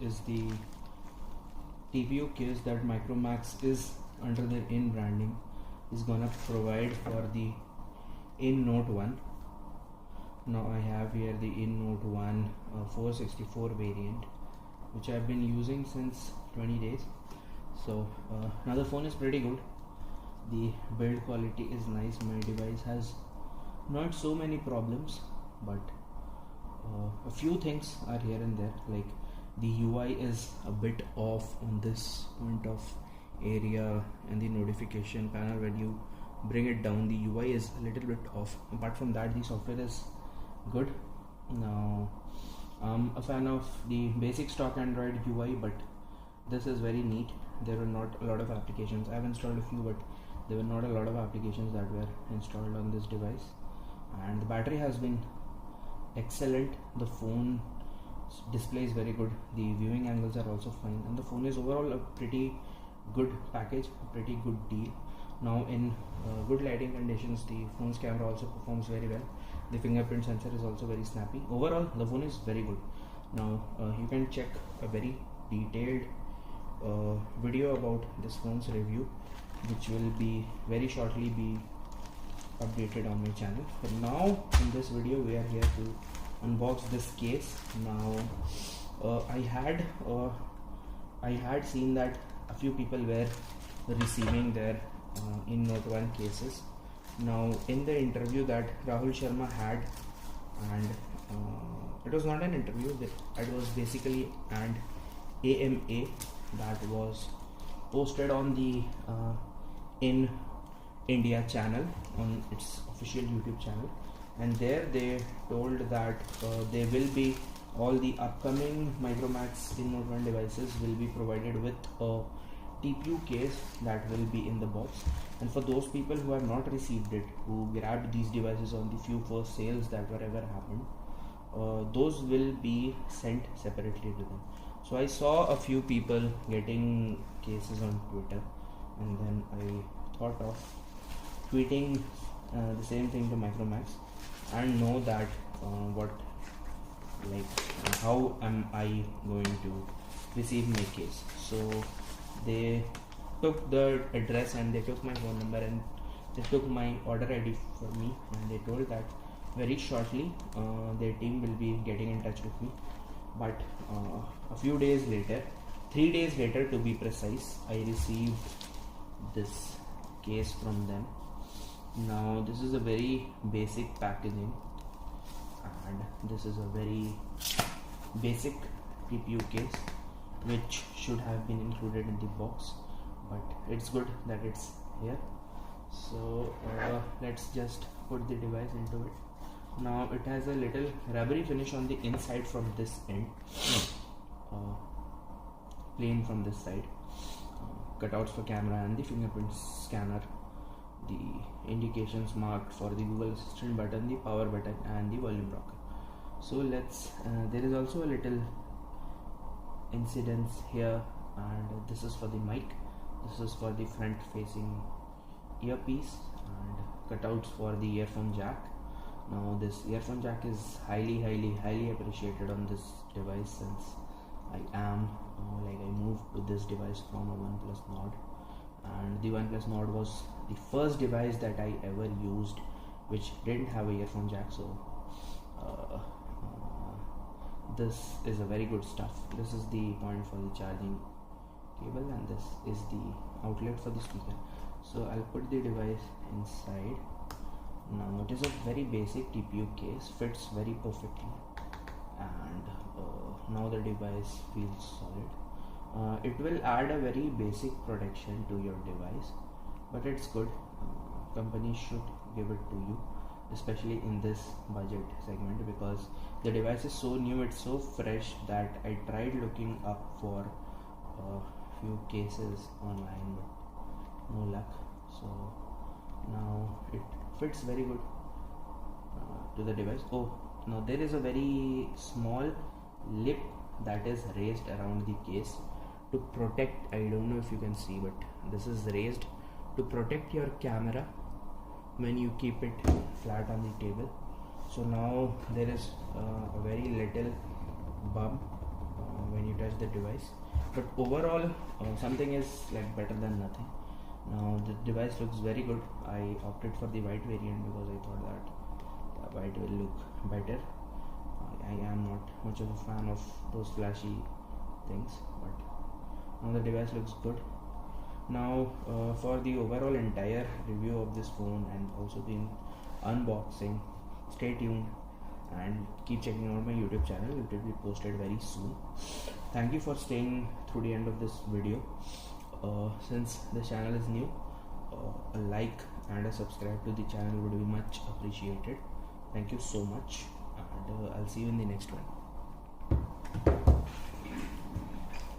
is the TPU case that Micromax is under their in branding is gonna provide for the In Note 1. Now I have here the In Note 1 464 variant, which I've been using since 20 days. So now the phone is pretty good. The build quality is nice. My device has not so many problems, but a few things are here and there, like the UI is a bit off on this point of area, and the notification panel, when you bring it down, the UI is a little bit off. Apart from that, the software is good. Now I'm a fan of the basic stock Android UI, but this is very neat. There were not a lot of applications. I've installed a few, but there were not a lot of applications that were installed on this device, and the battery has been excellent. The phone display is very good. The viewing angles are also fine, and the phone is overall a pretty good package, a pretty good deal. Now in good lighting conditions, the phone's camera also performs very well. The fingerprint sensor is also very snappy. Overall, the phone is very good. Now you can check a very detailed video about this phone's review, which will be very shortly be updated on my channel. But now in this video we are here to unbox this case. Now I had seen that a few people were receiving their In Note 1 cases. Now in the interview that Rahul Sharma had, and it was not an interview, it was basically an AMA that was posted on the In India channel, on its official YouTube channel, and there they told that they will be, all the upcoming Micromax In Note 1 devices will be provided with a TPU case that will be in the box. And for those people who have not received it, who grabbed these devices on the few first sales that were ever happened, those will be sent separately to them. So I saw a few people getting cases on Twitter, and then I thought of tweeting the same thing to Micromax and know that how am I going to receive my case. So they took the address and they took my phone number and they took my order ID for me, and they told that very shortly their team will be getting in touch with me. But a few days later, 3 days later to be precise, I received this case from them. Now this is a very basic packaging, and this is a very basic TPU case which should have been included in the box, but it's good that it's here. So let's just put the device into it. Now it has a little rubbery finish on the inside from this end, plain from this side, cutouts for camera and the fingerprint scanner, the indications marked for the Google Assistant button, the power button and the volume rocker. So let's there is also a little incidence here, and this is for the mic, this is for the front facing earpiece, and cutouts for the earphone jack. Now this earphone jack is highly appreciated on this device, since I moved to this device from a OnePlus Nord, and the OnePlus Nord was the first device that I ever used which didn't have a earphone jack. So this is a very good stuff. This is the point for the charging cable, and this is the outlet for the speaker. So I'll put the device inside. Now it is a very basic TPU case, fits very perfectly, and now the device feels solid. It will add a very basic protection to your device, but it's good. Company should give it to you, especially in this budget segment, because the device is so new, it's so fresh that I tried looking up for a few cases online, but no luck. So now it fits very good to the device. Oh, now there is a very small lip that is raised around the case to protect, I don't know if you can see, but this is raised to protect your camera when you keep it flat on the table. So now there is a very little bump when you touch the device. But overall, something is like better than nothing. Now the device looks very good. I opted for the white variant because I thought that white will look better. I am not much of a fan of those flashy things, but now the device looks good. Now for the overall entire review of this phone and also the unboxing, stay tuned and keep checking out my YouTube channel. It will be posted very soon. Thank you for staying through the end of this video. Since the channel is new, a like and a subscribe to the channel would be much appreciated. Thank you so much, and I'll see you in the next one.